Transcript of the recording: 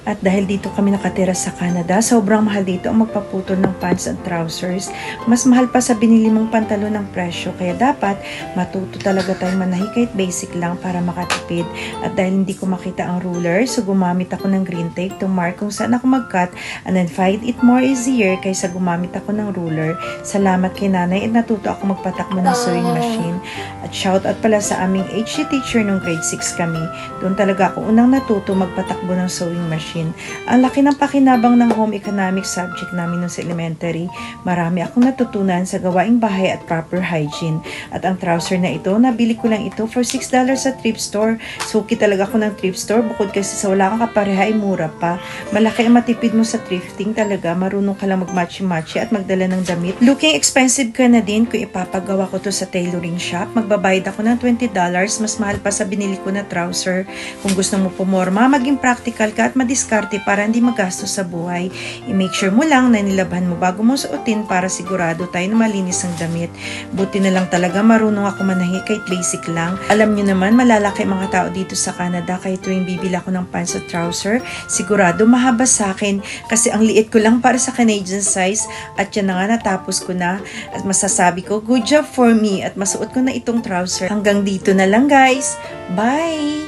At dahil dito kami nakatira sa Canada, sobrang mahal dito ang magpaputol ng pants and trousers. Mas mahal pa sa binili mong pantalon ng presyo. Kaya dapat matuto talaga tayong manahi kahit basic lang para makatipid. At dahil hindi ko makita ang ruler, so gumamit ako ng green tape to mark kung saan ako mag-cut and then find it more easier kaysa gumamit ako ng ruler. Salamat kay nanay at natuto ako magpatakbo ng sewing machine. At shout out pala sa aming HG teacher nung grade 6 kami. Doon talaga ako unang natuto magpatakbo ng sewing machine. Ang laki ng pakinabang ng home economics subject namin nung sa elementary. Marami akong natutunan sa gawaing bahay at proper hygiene. At ang trouser na ito, nabili ko lang ito for $6 sa thrift store. Suki talaga ako ng thrift store bukod kasi sa wala kang kapareha ay mura pa. Malaki ang matipid mo sa thrifting talaga. Marunong ka lang mag-matchy-matchy at magdala ng damit. Looking expensive ka na din kung ipapagawa ko to sa tailoring shop. Magbabayad ako ng $20. Mas mahal pa sa binili ko na trouser. Kung gusto mo pumorma, maging practical ka at madiskarte para hindi magastos sa buhay. I-make sure mo lang na nilabhan mo bago mo suotin para sigurado tayo na malinis ang damit. Buti na lang talaga marunong ako manahi kahit basic lang. Alam nyo naman, malalaki mga tao dito sa Canada kahit tuwing bibili ako ng pants at trouser, sigurado mahaba sa akin kasi ang liit ko lang para sa Canadian size at yan na nga natapos ko na at masasabi ko, good job for me at masuot ko na itong trouser. Hanggang dito na lang guys. Bye!